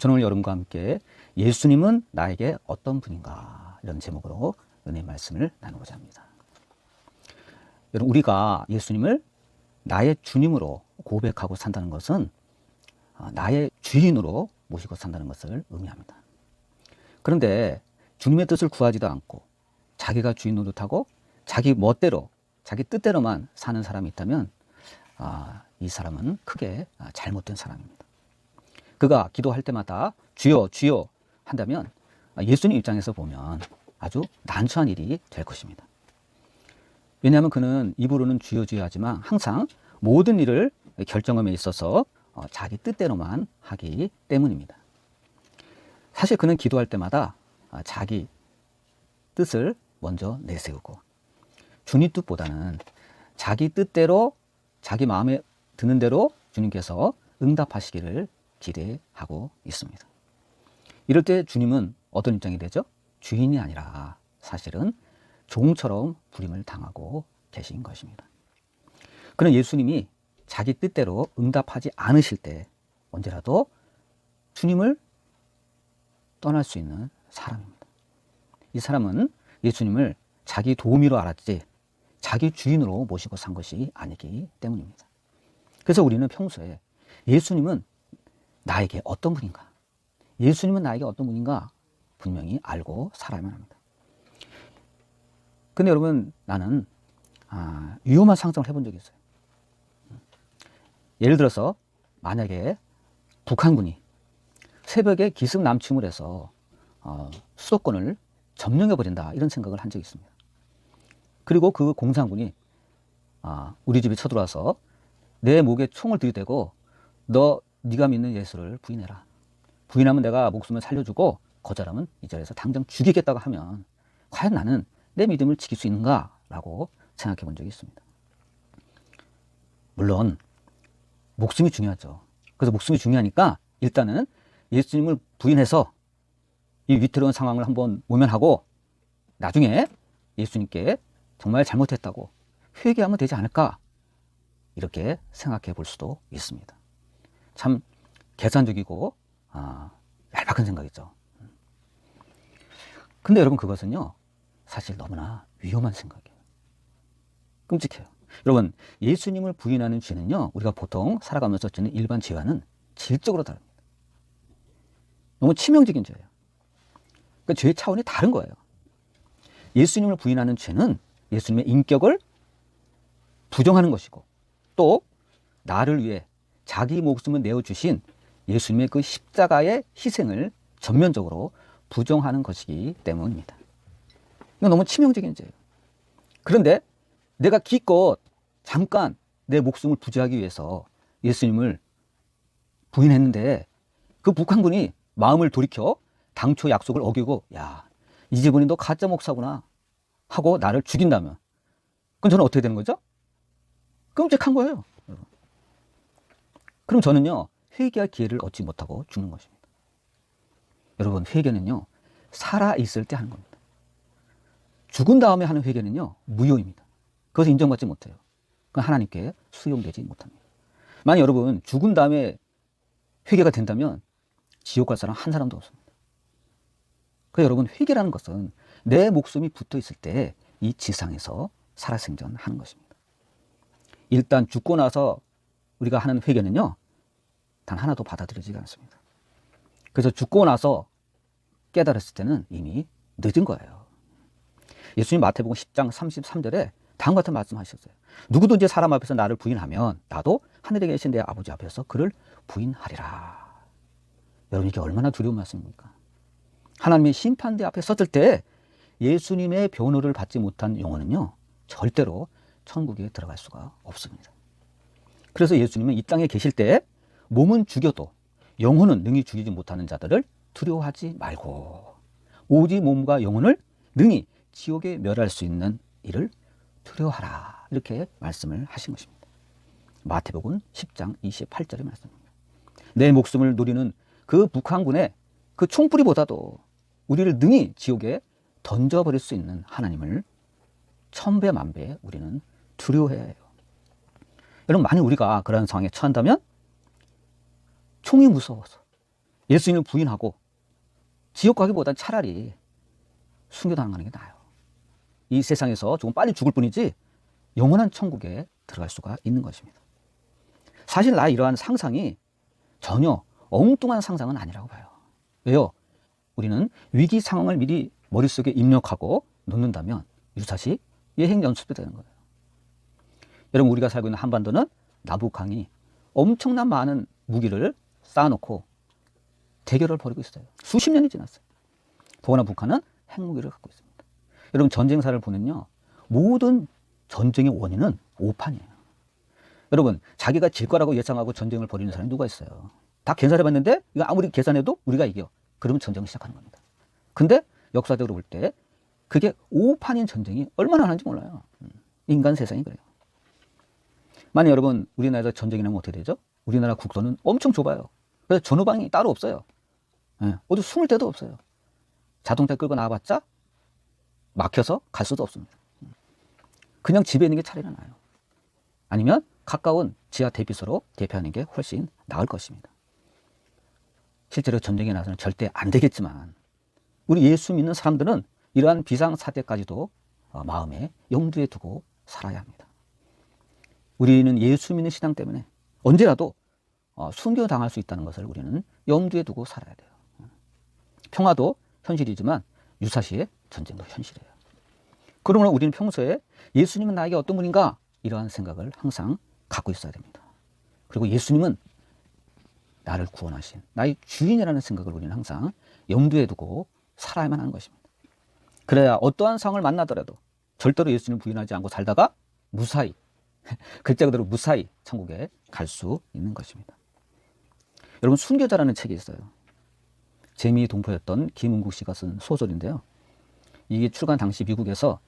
저는 오늘 여러분과 함께 예수님은 나에게 어떤 분인가 이런 제목으로 은혜의 말씀을 나누고자 합니다. 여러분, 우리가 예수님을 나의 주님으로 고백하고 산다는 것은 나의 주인으로 모시고 산다는 것을 의미합니다. 그런데 주님의 뜻을 구하지도 않고 자기가 주인 노릇하고 자기 멋대로 자기 뜻대로만 사는 사람이 있다면 이 사람은 크게 잘못된 사람입니다. 그가 기도할 때마다 주여 주여 한다면 예수님 입장에서 보면 아주 난처한 일이 될 것입니다. 왜냐하면 그는 입으로는 주여 주여 하지만 항상 모든 일을 결정함에 있어서 자기 뜻대로만 하기 때문입니다. 사실 그는 기도할 때마다 자기 뜻을 먼저 내세우고 주님 뜻보다는 자기 뜻대로 자기 마음에 드는 대로 주님께서 응답하시기를 기대하고 있습니다. 이럴 때 주님은 어떤 입장이 되죠? 주인이 아니라 사실은 종처럼 부림을 당하고 계신 것입니다. 그는 예수님이 자기 뜻대로 응답하지 않으실 때 언제라도 주님을 떠날 수 있는 사람입니다. 이 사람은 예수님을 자기 도우미로 알았지 자기 주인으로 모시고 산 것이 아니기 때문입니다. 그래서 우리는 평소에 예수님은 나에게 어떤 분인가? 예수님은 나에게 어떤 분인가? 분명히 알고 살아야만 합니다. 근데 여러분, 나는 위험한 상상을 해본 적이 있어요. 예를 들어서 만약에 북한군이 새벽에 기습남침을 해서 수도권을 점령해버린다 이런 생각을 한 적이 있습니다. 그리고 그 공산군이 우리 집에 쳐들어와서 내 목에 총을 들이대고 네가 믿는 예수를 부인해라. 부인하면 내가 목숨을 살려주고 거절하면 이 자리에서 당장 죽이겠다고 하면 과연 나는 내 믿음을 지킬 수 있는가? 라고 생각해 본 적이 있습니다. 물론 목숨이 중요하죠. 그래서 목숨이 중요하니까 일단은 예수님을 부인해서 이 위태로운 상황을 한번 모면하고 나중에 예수님께 정말 잘못했다고 회개하면 되지 않을까? 이렇게 생각해 볼 수도 있습니다. 참 계산적이고 얄팍한 생각이죠. 근데 여러분, 그것은요 사실 너무나 위험한 생각이에요. 끔찍해요. 여러분, 예수님을 부인하는 죄는요 우리가 보통 살아가면서 짓는 일반 죄와는 질적으로 다릅니다. 너무 치명적인 죄예요. 그러니까 죄의 차원이 다른 거예요. 예수님을 부인하는 죄는 예수님의 인격을 부정하는 것이고 또 나를 위해 자기 목숨을 내어주신 예수님의 그 십자가의 희생을 전면적으로 부정하는 것이기 때문입니다. 이건 너무 치명적인 죄예요. 그런데 내가 기껏 잠깐 내 목숨을 부지하기 위해서 예수님을 부인했는데 그 북한군이 마음을 돌이켜 당초 약속을 어기고 이제분이 너 가짜 목사구나 하고 나를 죽인다면 그럼 저는 어떻게 되는 거죠? 끔찍한 거예요. 그럼 저는요 회개할 기회를 얻지 못하고 죽는 것입니다. 여러분, 회개는요 살아있을 때 하는 겁니다. 죽은 다음에 하는 회개는요 무효입니다. 그것을 인정받지 못해요. 그건 하나님께 수용되지 못합니다. 만약 여러분 죽은 다음에 회개가 된다면 지옥 갈 사람 한 사람도 없습니다. 그래서 여러분, 회개라는 것은 내 목숨이 붙어 있을 때 이 지상에서 살아생전하는 것입니다. 일단 죽고 나서 우리가 하는 회개는요 단 하나도 받아들여지지 않습니다. 그래서 죽고 나서 깨달았을 때는 이미 늦은 거예요. 예수님 마태복음 10장 33절에 다음과 같은 말씀하셨어요. 누구든지 사람 앞에서 나를 부인하면 나도 하늘에 계신 내 아버지 앞에서 그를 부인하리라. 여러분, 이게 얼마나 두려운 말씀입니까? 하나님의 심판대 앞에 섰을 때 예수님의 변호를 받지 못한 영혼은요 절대로 천국에 들어갈 수가 없습니다. 그래서 예수님은 이 땅에 계실 때 몸은 죽여도 영혼은 능히 죽이지 못하는 자들을 두려워하지 말고 오직 몸과 영혼을 능히 지옥에 멸할 수 있는 이를 두려워하라, 이렇게 말씀을 하신 것입니다. 마태복음 10장 28절의 말씀입니다. 내 목숨을 노리는 그 북한군의 그 총뿌리보다도 우리를 능히 지옥에 던져버릴 수 있는 하나님을 천배 만배 우리는 두려워해야 해요. 여러분, 만약 우리가 그런 상황에 처한다면 총이 무서워서 예수님을 부인하고 지옥 가기보단 차라리 순교당하는 게 나아요. 이 세상에서 조금 빨리 죽을 뿐이지 영원한 천국에 들어갈 수가 있는 것입니다. 사실 나의 이러한 상상이 전혀 엉뚱한 상상은 아니라고 봐요. 왜요? 우리는 위기 상황을 미리 머릿속에 입력하고 놓는다면 유사시 예행 연습도 되는 거예요. 여러분, 우리가 살고 있는 한반도는 남북한이 엄청난 많은 무기를 쌓아놓고 대결을 벌이고 있어요. 수십 년이 지났어요. 더구나 북한은 핵무기를 갖고 있습니다. 여러분, 전쟁사를 보면요, 모든 전쟁의 원인은 오판이에요. 여러분, 자기가 질 거라고 예상하고 전쟁을 벌이는 사람이 누가 있어요? 다 계산해봤는데 이거 아무리 계산해도 우리가 이겨. 그러면 전쟁을 시작하는 겁니다. 근데 역사적으로 볼 때 그게 오판인 전쟁이 얼마나 하는지 몰라요. 인간 세상이 그래요. 만약 여러분 우리나라에서 전쟁이 나면 어떻게 되죠? 우리나라 국토는 엄청 좁아요. 그래서 전후방이 따로 없어요. 어디 숨을 데도 없어요. 자동차 끌고 나와봤자 막혀서 갈 수도 없습니다. 그냥 집에 있는 게 차라리 나아요. 아니면 가까운 지하 대피소로 대피하는 게 훨씬 나을 것입니다. 실제로 전쟁에 나서는 절대 안 되겠지만 우리 예수 믿는 사람들은 이러한 비상사태까지도 마음에 염두에 두고 살아야 합니다. 우리는 예수 믿는 신앙 때문에 언제라도 순교당할 수 있다는 것을 우리는 염두에 두고 살아야 돼요. 평화도 현실이지만 유사시에 전쟁도 현실이에요. 그러므로 우리는 평소에 예수님은 나에게 어떤 분인가? 이러한 생각을 항상 갖고 있어야 됩니다. 그리고 예수님은 나를 구원하신 나의 주인이라는 생각을 우리는 항상 염두에 두고 살아야만 하는 것입니다. 그래야 어떠한 상황을 만나더라도 절대로 예수님을 부인하지 않고 살다가 무사히, 글자 그대로 무사히 천국에 갈 수 있는 것입니다. 여러분, 순교자라는 책이 있어요. 재미 동포였던 김은국 씨가 쓴 소설인데요. 이게 출간 당시 미국에서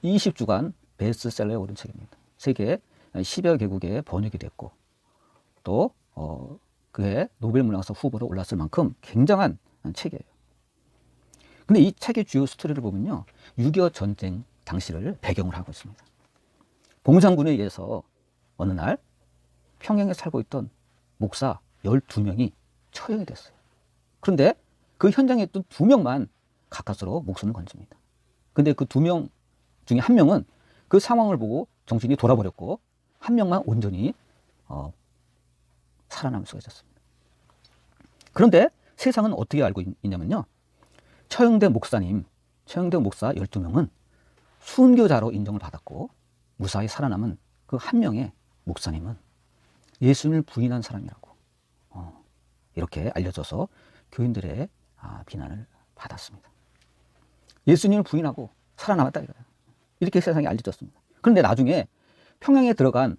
20주간 베스트셀러에 오른 책입니다. 세계 10여 개국에 번역이 됐고 또 그해 노벨문학상 후보로 올랐을 만큼 굉장한 책이에요. 근데 이 책의 주요 스토리를 보면요, 6.25 전쟁 당시를 배경을 하고 있습니다. 공산군에 의해서 어느 날 평양에 살고 있던 목사 12명이 처형이 됐어요. 그런데 그 현장에 있던 2명만 가까스로 목숨을 건집니다. 근데 그 2명 중에 1명은 그 상황을 보고 정신이 돌아버렸고 1명만 온전히 살아남을 수가 있었습니다. 그런데 세상은 어떻게 알고 있냐면요, 처형된 목사 12명은 순교자로 인정을 받았고 무사히 살아남은 그 1명의 목사님은 예수님을 부인한 사람이라고 이렇게 알려져서 교인들의 비난을 받았습니다. 예수님을 부인하고 살아남았다 이거예요. 이렇게 세상에 알려졌습니다. 그런데 나중에 평양에 들어간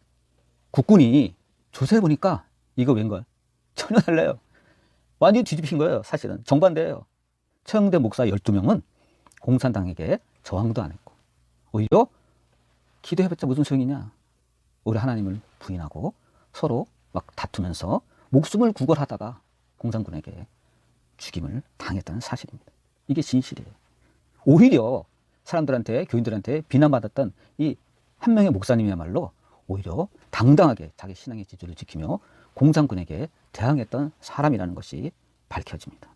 국군이 조사해 보니까 이거 웬걸? 전혀 달라요. 완전히 뒤집힌 거예요. 사실은 정반대예요. 처형된 목사 12명은 공산당에게 저항도 안 했고 오히려 기도해봤자 무슨 소용이냐, 우리 하나님을 부인하고 서로 막 다투면서 목숨을 구걸하다가 공산군에게 죽임을 당했다는 사실입니다. 이게 진실이에요. 오히려 사람들한테, 교인들한테 비난받았던 이 1명의 목사님이야말로 오히려 당당하게 자기 신앙의 지주를 지키며 공산군에게 대항했던 사람이라는 것이 밝혀집니다.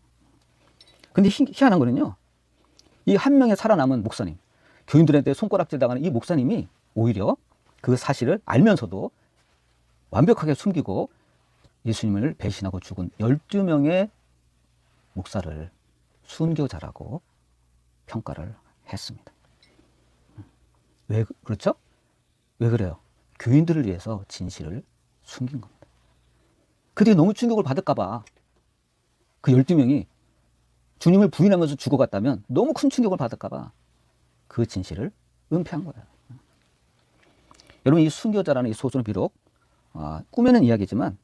근데 희한한 거는요, 이 1명의 살아남은 목사님, 교인들한테 손가락질 당하는 이 목사님이 오히려 그 사실을 알면서도 완벽하게 숨기고 예수님을 배신하고 죽은 12명의 목사를 순교자라고 평가를 했습니다. 왜 그렇죠? 왜 그래요? 교인들을 위해서 진실을 숨긴 겁니다. 그들이 너무 충격을 받을까봐 그 12명이 주님을 부인하면서 죽어갔다면 너무 큰 충격을 받을까봐 그 진실을 은폐한 거예요. 여러분, 이 순교자라는 이 소설은 비록 꾸며낸 이야기지만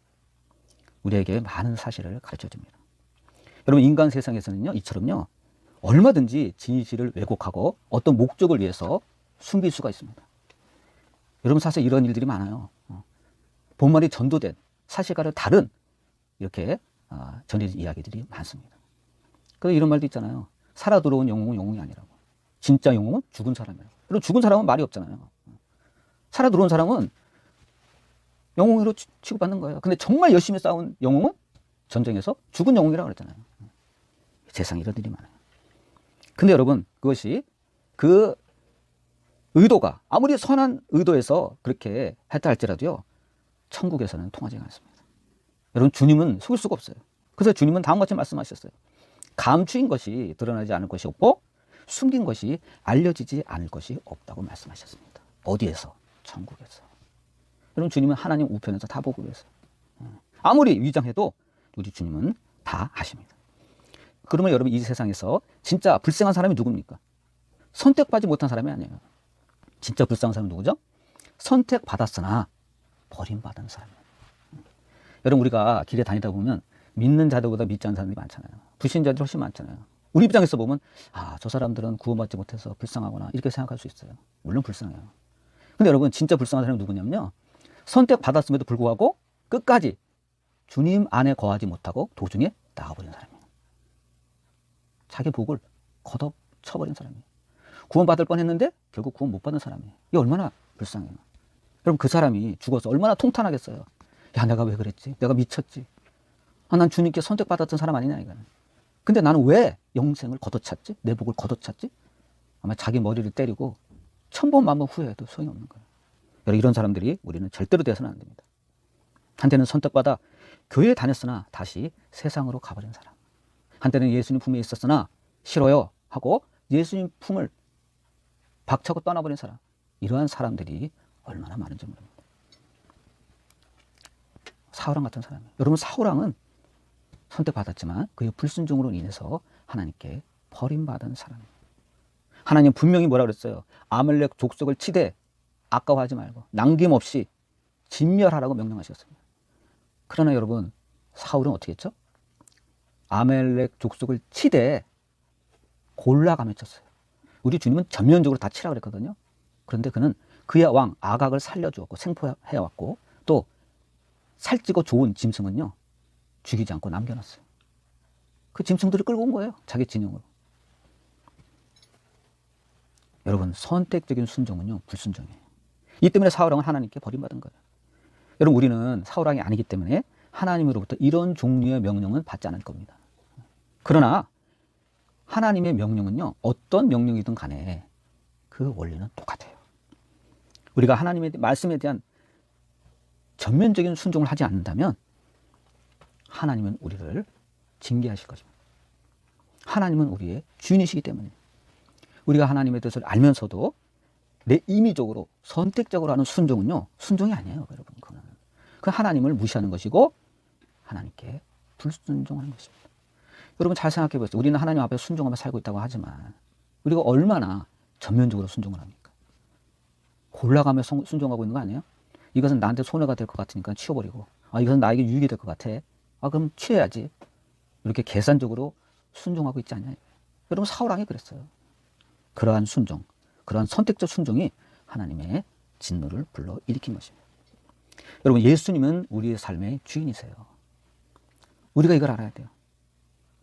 우리에게 많은 사실을 가르쳐줍니다. 여러분, 인간 세상에서는요, 이처럼요, 얼마든지 진실을 왜곡하고 어떤 목적을 위해서 숨길 수가 있습니다. 여러분, 사실 이런 일들이 많아요. 본말이 전도된 사실과는 다른 이렇게 전해진 이야기들이 많습니다. 그래서 이런 말도 있잖아요. 살아 들어온 영웅은 영웅이 아니라고. 진짜 영웅은 죽은 사람이라고. 그리고 죽은 사람은 말이 없잖아요. 살아 들어온 사람은 영웅으로 취급받는 거예요. 근데 정말 열심히 싸운 영웅은 전쟁에서 죽은 영웅이라고 그랬잖아요. 세상에 이런 일이 많아요. 근데 여러분, 그것이 그 의도가 아무리 선한 의도에서 그렇게 했다 할지라도요, 천국에서는 통하지 않습니다. 여러분, 주님은 속일 수가 없어요. 그래서 주님은 다음과 같이 말씀하셨어요. 감추인 것이 드러나지 않을 것이 없고 숨긴 것이 알려지지 않을 것이 없다고 말씀하셨습니다. 어디에서? 천국에서. 여러분, 주님은 하나님 우편에서 다 보고 계세요. 아무리 위장해도 우리 주님은 다 아십니다. 그러면 여러분, 이 세상에서 진짜 불쌍한 사람이 누굽니까? 선택받지 못한 사람이 아니에요. 진짜 불쌍한 사람은 누구죠? 선택받았으나 버림받은 사람이에요. 여러분, 우리가 길에 다니다 보면 믿는 자들보다 믿지 않는 사람들이 많잖아요. 불신자들이 훨씬 많잖아요. 우리 입장에서 보면 저 사람들은 구원받지 못해서 불쌍하구나 이렇게 생각할 수 있어요. 물론 불쌍해요. 근데 여러분, 진짜 불쌍한 사람이 누구냐면요, 선택받았음에도 불구하고 끝까지 주님 안에 거하지 못하고 도중에 나가버린 사람이에요. 자기 복을 걷어쳐버린 사람이에요. 구원받을 뻔했는데 결국 구원 못 받은 사람이에요. 이게 얼마나 불쌍해요. 여러분, 그 사람이 죽어서 얼마나 통탄하겠어요. 야, 내가 왜 그랬지? 내가 미쳤지? 난 주님께 선택받았던 사람 아니냐 이거는. 근데 나는 왜 영생을 걷어찼지? 내 복을 걷어찼지? 아마 자기 머리를 때리고 천번 만번 후회해도 소용이 없는 거예요. 여러분, 이런 사람들이 우리는 절대로 돼서는 안 됩니다. 한때는 선택받아 교회에 다녔으나 다시 세상으로 가버린 사람, 한때는 예수님 품에 있었으나 싫어요 하고 예수님 품을 박차고 떠나버린 사람, 이러한 사람들이 얼마나 많은지 모릅니다. 사울왕 같은 사람이에요. 여러분, 사울왕은 선택받았지만 그의 불순종으로 인해서 하나님께 버림받은 사람이에요. 하나님 분명히 뭐라 그랬어요? 아말렉 족속을 치되 아까워하지 말고 남김없이 진멸하라고 명령하셨습니다. 그러나 여러분, 사울은 어떻게 했죠? 아말렉 족속을 치되 골라가며 쳤어요. 우리 주님은 전면적으로 다 치라 그랬거든요. 그런데 그는 그의 왕 아각을 살려주었고 생포해왔고, 또 살찌고 좋은 짐승은요 죽이지 않고 남겨놨어요. 그 짐승들을 끌고 온 거예요, 자기 진영으로. 여러분, 선택적인 순종은요 불순종이에요. 이 때문에 사울왕은 하나님께 버림받은 거예요. 여러분, 우리는 사울왕이 아니기 때문에 하나님으로부터 이런 종류의 명령은 받지 않을 겁니다. 그러나 하나님의 명령은요, 어떤 명령이든 간에 그 원리는 똑같아요. 우리가 하나님의 말씀에 대한 전면적인 순종을 하지 않는다면 하나님은 우리를 징계하실 것입니다. 하나님은 우리의 주인이시기 때문에 우리가 하나님의 뜻을 알면서도 내 임의적으로 선택적으로 하는 순종은요, 순종이 아니에요. 여러분, 그 하나님을 무시하는 것이고 하나님께 불순종하는 것입니다. 여러분, 잘 생각해 보세요. 우리는 하나님 앞에 순종하며 살고 있다고 하지만 우리가 얼마나 전면적으로 순종을 합니까? 골라가며 순종하고 있는 거 아니에요? 이것은 나한테 손해가 될 것 같으니까 치워버리고, 이것은 나에게 유익이 될 것 같아, 그럼 취해야지, 이렇게 계산적으로 순종하고 있지 않냐. 여러분, 사울왕이 그랬어요. 그러한 순종, 그러한 선택적 순종이 하나님의 진노를 불러일으킨 것입니다. 여러분, 예수님은 우리의 삶의 주인이세요. 우리가 이걸 알아야 돼요.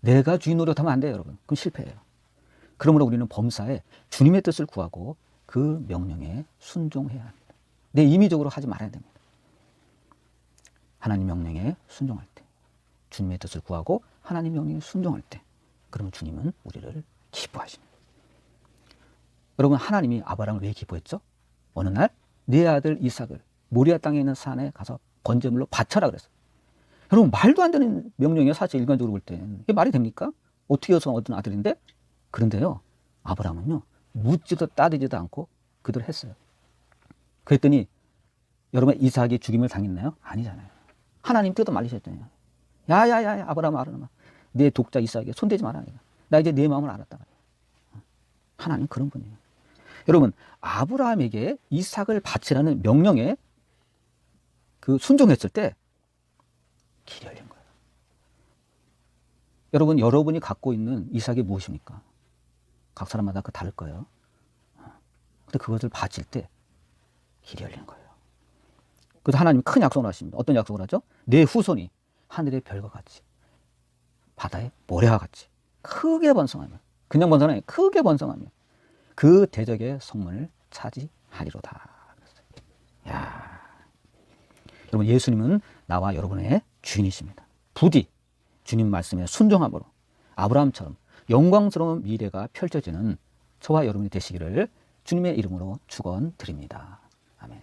내가 주인 노릇하면 안 돼요, 여러분. 그럼 실패해요. 그러므로 우리는 범사에 주님의 뜻을 구하고 그 명령에 순종해야 합니다. 내 임의적으로 하지 말아야 됩니다. 하나님 명령에 순종할 때, 주님의 뜻을 구하고 하나님 명령에 순종할 때, 그러면 주님은 우리를 기뻐하십니다. 여러분, 하나님이 아브라함을 왜 기뻐했죠? 어느 날 네 아들 이삭을 모리아 땅에 있는 산에 가서 번제물로 바쳐라 그랬어요. 여러분, 말도 안 되는 명령이에요. 사실 일반적으로 볼 땐 이게 말이 됩니까? 어떻게 해서 얻은 아들인데? 그런데요, 아브라함은요 묻지도 따지지도 않고 그대로 했어요. 그랬더니 여러분, 이삭이 죽임을 당했나요? 아니잖아요. 하나님 때도 말리셨잖아요. 야야야, 아브라함아, 내 독자 이삭에게 손대지 마라. 나 이제 내 마음을 알았다. 하나님 그런 분이에요. 여러분, 아브라함에게 이삭을 바치라는 명령에 그 순종했을 때 길이 열린 거예요. 여러분, 여러분이 갖고 있는 이삭이 무엇입니까? 각 사람마다 그 다를 거예요. 근데 그것을 바칠 때 길이 열린 거예요. 그래서 하나님이 큰 약속을 하십니다. 어떤 약속을 하죠? 내 후손이 하늘의 별과 같이 바다의 모래와 같이 크게 번성하며, 그냥 번성하며 크게 번성하며 그 대적의 성문을 차지하리로다. 야, 여러분, 예수님은 나와 여러분의 주인이십니다. 부디 주님 말씀에 순종함으로 아브라함처럼 영광스러운 미래가 펼쳐지는 저와 여러분이 되시기를 주님의 이름으로 축원드립니다. 아멘.